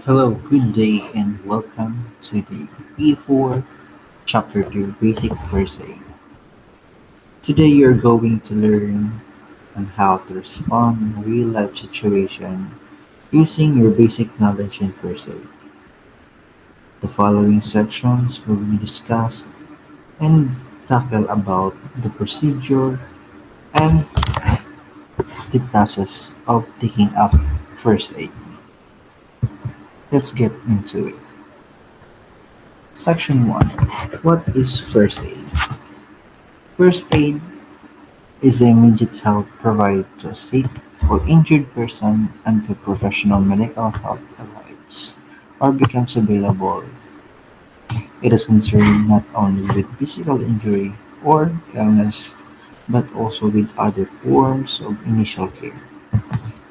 Hello, good day, and welcome to the E4 Chapter 2 Basic First Aid. Today you're going to learn on how to respond in real life situation using your basic knowledge in first aid. The following sections will be discussed and tackle about the procedure and the process of taking up first aid. Let's get into it. Section 1. What is first aid? First aid is the immediate help provided to a sick or injured person until professional medical help arrives or becomes available. It is concerned not only with physical injury or illness, but also with other forms of initial care,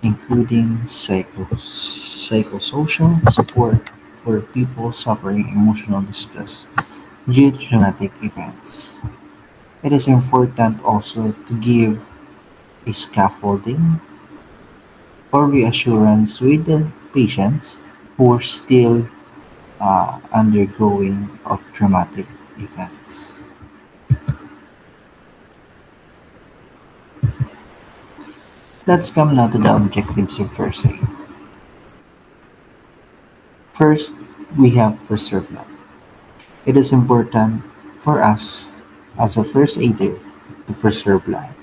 including psychosocial support for people suffering emotional distress due to traumatic events. It is important also to give a scaffolding or reassurance with the patients who are still undergoing of traumatic events. Let's come now to the objectives of first aid. First, we have preserve life. It is important for us as a first aider to preserve life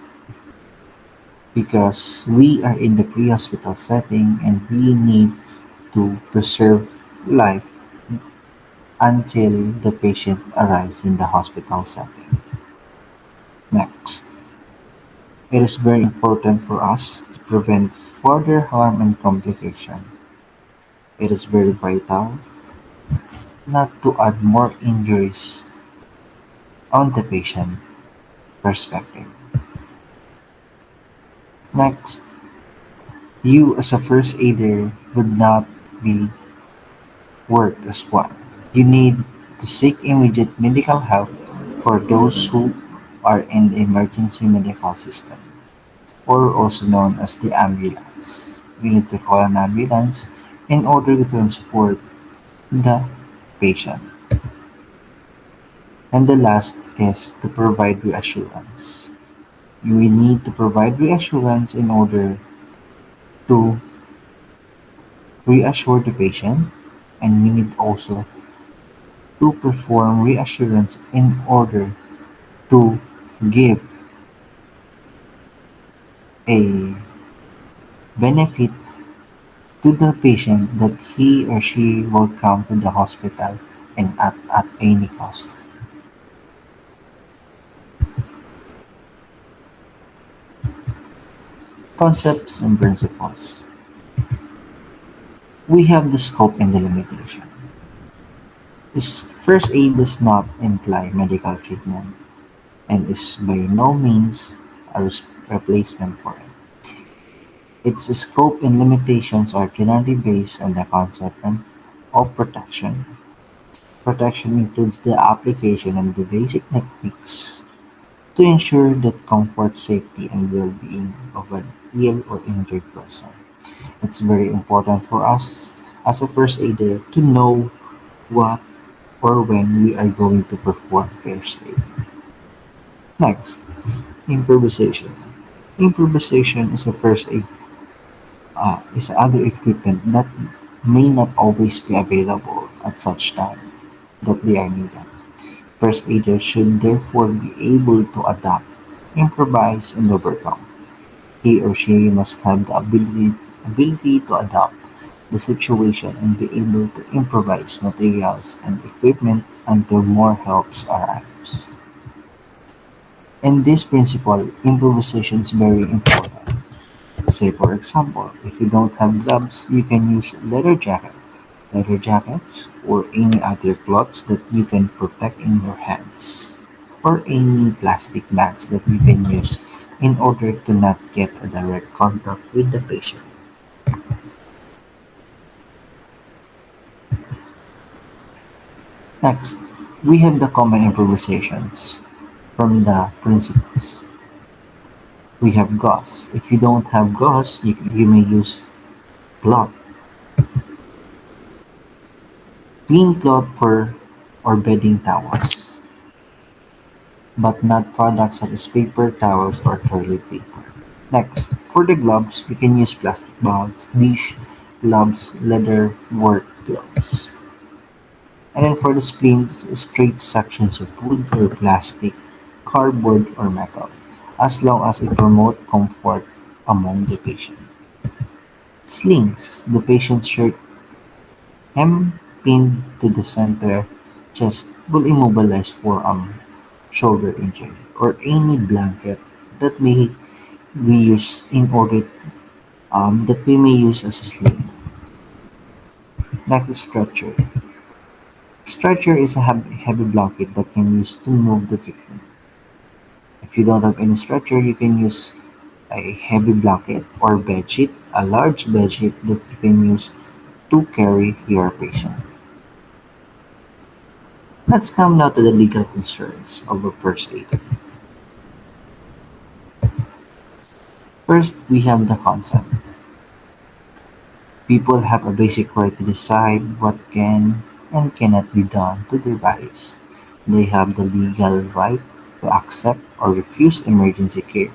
because we are in the pre-hospital setting and we need to preserve life until the patient arrives in the hospital setting. Next, it is very important for us to prevent further harm and complication. It is very vital not to add more injuries on the patient perspective. Next, you as a first aider would not be work as one. You need to seek immediate medical help for those who are in the emergency medical system, or also known as the ambulance. We need to call an ambulance in order to transport the patient. And the last is to provide reassurance. We need to provide reassurance in order to reassure the patient, and we need also to perform reassurance in order to give a benefit to the patient that he or she will come to the hospital and at any cost. Concepts and principles. We have the scope and the limitation. This first aid does not imply medical treatment and is by no means a replacement for it. Its scope and limitations are generally based on the concept of protection. Protection includes the application of the basic techniques to ensure that comfort, safety, and well-being of an ill or injured person. It's very important for us as a first aider to know what or when we are going to perform first aid. Next, improvisation. Improvisation is a first aid is other equipment that may not always be available at such time that they are needed. First aiders should therefore be able to adapt, improvise, and overcome. He or she must have the ability to adapt the situation and be able to improvise materials and equipment until more helps arrives. In this principle, improvisation is very important. Say for example, if you don't have gloves, you can use leather jackets, or any other cloths that you can protect in your hands, or any plastic bags that you can use in order to not get a direct contact with the patient. Next, we have the common improvisations from the principles. We have gauze. If you don't have gauze, you may use cloth. Clean cloth for or bedding towels, but not products such as paper towels or toilet paper. Next, for the gloves, we can use plastic bags, dish gloves, leather work gloves. And then for the splints, straight sections of wood or plastic, cardboard or metal, as long as it promotes comfort among the patient. Slings, the patient's shirt hem pinned to the center chest will immobilize forearm, shoulder injury, or any blanket that may we use in order that we may use as a sling. Next is stretcher. Stretcher is a heavy blanket that can use to move the victim. If you don't have any stretcher, you can use a heavy blanket or bedsheet, a large bedsheet that you can use to carry your patient. Let's come now to the legal concerns of a first aid. First, we have the consent. People have a basic right to decide what can and cannot be done to their bodies. They have the legal right to accept or refuse emergency care.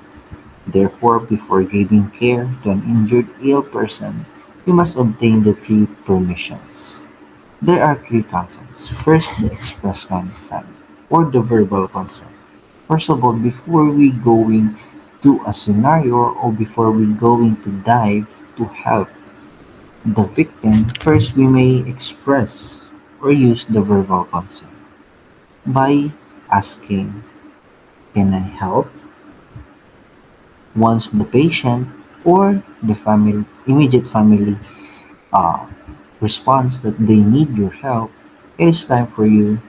Therefore, before giving care to an injured ill person, you must obtain the three permissions. There are three consents. First, the express consent or the verbal consent. First of all, before we going to a scenario or before we going to dive to help the victim, first we may express or use the verbal consent by asking, "Can I help?" Once the patient or the family, immediate family, uh, responds that they need your help, it is time for you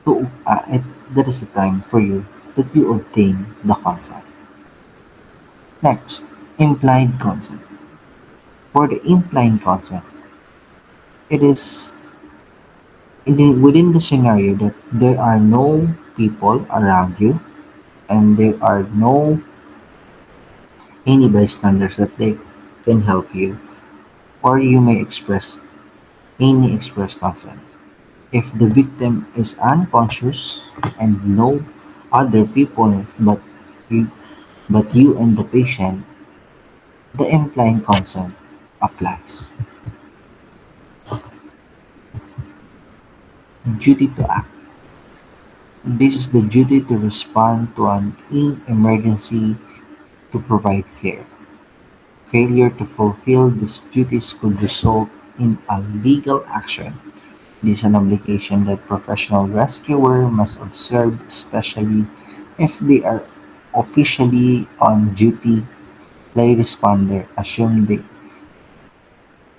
that is the time for you that you obtain the consent. Next, implied consent. For the implied consent, it is within the scenario that there are no people around you and there are no any bystanders that they can help you, or you may express any express consent. If the victim is unconscious and no other people you, but you and the patient, the implied consent applies. Duty to act. This is the duty to respond to an emergency to provide care. Failure to fulfill these duties could result in a legal action. This is an obligation that professional rescuer must observe, especially if they are officially on duty. Lay responder assume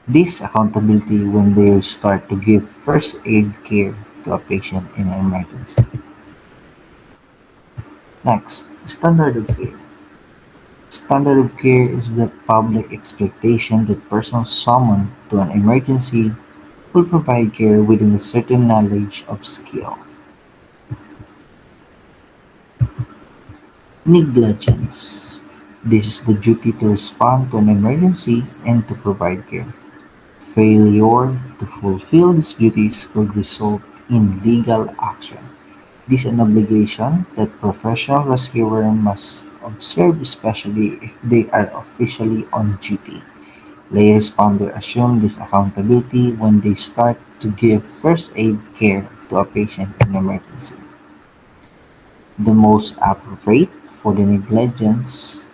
this accountability when they start to give first aid care to a patient in an emergency. Next, standard of care. Standard of care is the public expectation that persons summoned to an emergency will provide care within a certain knowledge of skill. Negligence. This is the duty to respond to an emergency and to provide care. Failure to fulfill these duties could result in legal action. This is an obligation that professional rescuer must observe, especially if they are officially on duty. Lay responder assume this accountability when they start to give first aid care to a patient in emergency. The most appropriate for the negligence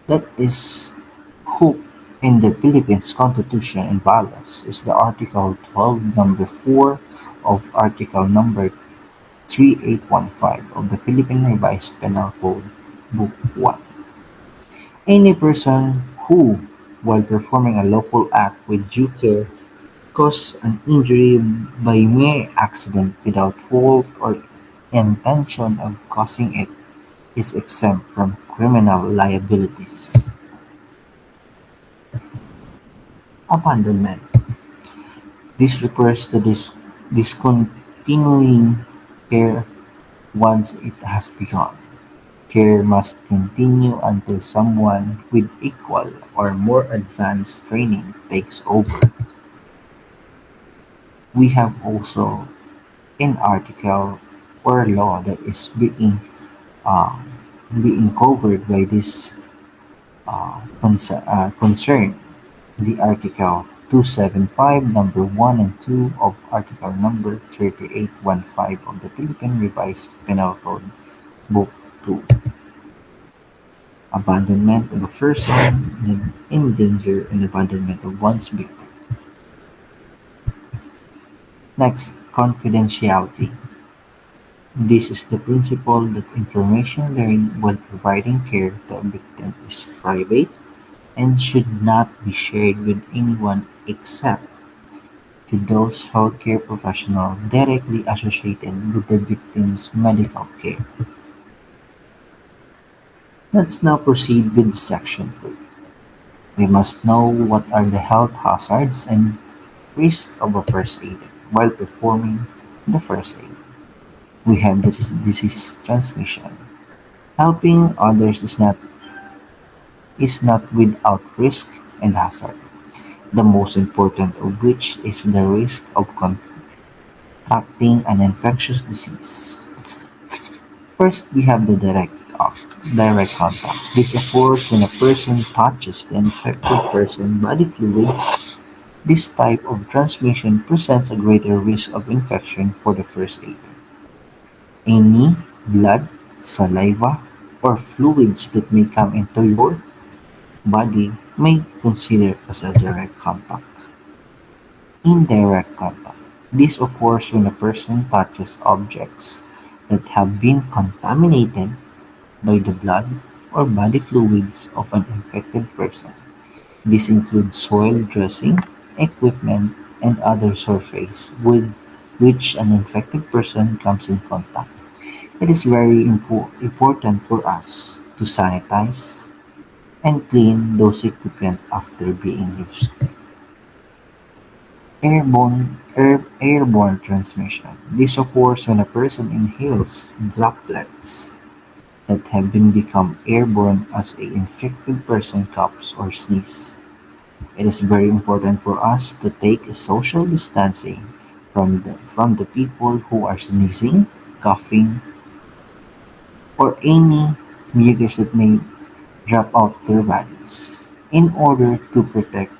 that is hooked in the Philippines Constitution and bylaws is the Article 12 number 4 of Article number 3815 of the Philippine Revised Penal Code, Book 1. Any person who, while performing a lawful act with due care, cause an injury by mere accident without fault or intention of causing it is exempt from criminal liabilities. Abandonment. This refers to discontinuing care once it has begun. Care must continue until someone with equal or more advanced training takes over. We have also an article or law that is uh, being covered by this concern. The Article 275, number 1 and 2 of Article number 3815 of the Philippine Revised Penal Code, Book 2. Abandonment of a person in danger and abandonment of one's victim. Next, confidentiality. This is the principle that information learned while providing care to a victim is private and should not be shared with anyone except to those healthcare professionals directly associated with the victim's medical care. Let's now proceed with Section 2. We must know what are the health hazards and risks of a first aider while performing the first aid. We have the disease transmission. Helping others is not without risk and hazard, the most important of which is the risk of contracting an infectious disease. First, we have the direct contact. This occurs when a person touches the infected person's body fluids. This type of transmission presents a greater risk of infection for the first aider. Any blood, saliva, or fluids that may come into your body may be considered as a direct contact. Indirect contact. This occurs when a person touches objects that have been contaminated by the blood or body fluids of an infected person. This includes soil dressing, equipment, and other surface with which an infected person comes in contact. It is very important for us to sanitize and clean those equipment after being used. Airborne transmission. This occurs when a person inhales droplets that have been become airborne as a infected person coughs or sneezes. It is very important for us to take a social distancing from the people who are sneezing, coughing, or any mucus that may drop out their bodies in order to protect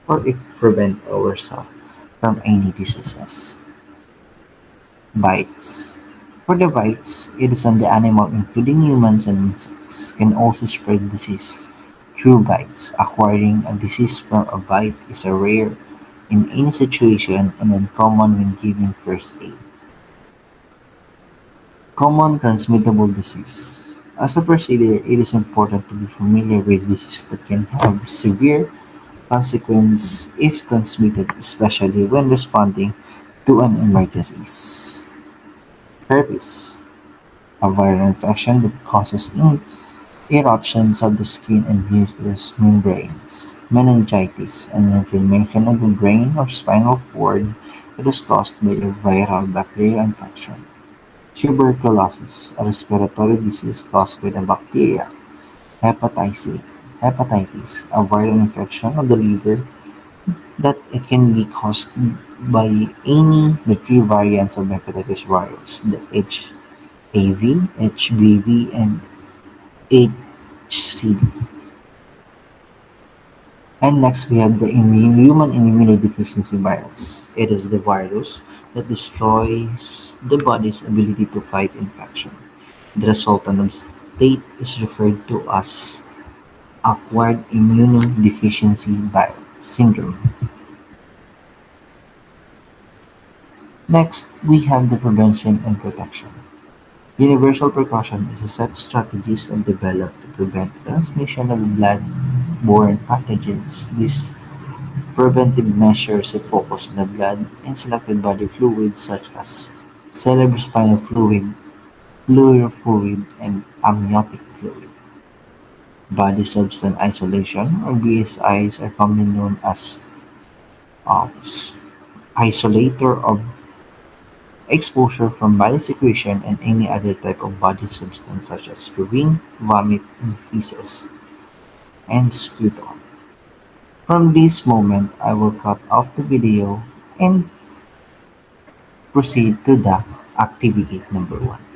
or if prevent ourselves from any diseases. Bites. For the bites, it is on the animal including humans and insects can also spread disease through bites. Acquiring a disease from a bite is a rare in any situation and uncommon when giving first aid. Common transmittable disease. As a first aider, it is important to be familiar with diseases that can have severe consequences if transmitted, especially when responding to an emergency. Herpes, a viral infection that causes eruptions of the skin and mucous membranes. Meningitis, an inflammation of the brain or spinal cord that is caused by a viral bacterial infection. Tuberculosis, a respiratory disease caused by the bacteria. Hepatitis, hepatitis, a viral infection of the liver that it can be caused by any the three variants of hepatitis virus, the HAV, HBV, and HCV. And next we have the human immunodeficiency virus. It is the virus that destroys the body's ability to fight infection. The resultant of state is referred to as acquired immunodeficiency syndrome. Next, we have the prevention and protection. Universal precaution is a set of strategies developed to prevent transmission of blood-borne pathogens. These preventive measures focus on the blood and selected body fluids such as cerebrospinal fluid, pleural fluid, and amniotic fluid. Body substance isolation, or BSIs, are commonly known as uh, isolator of exposure from body secretion and any other type of body substance such as urine, vomit, and feces, and sputum. From this moment, I will cut off the video and proceed to the activity number one.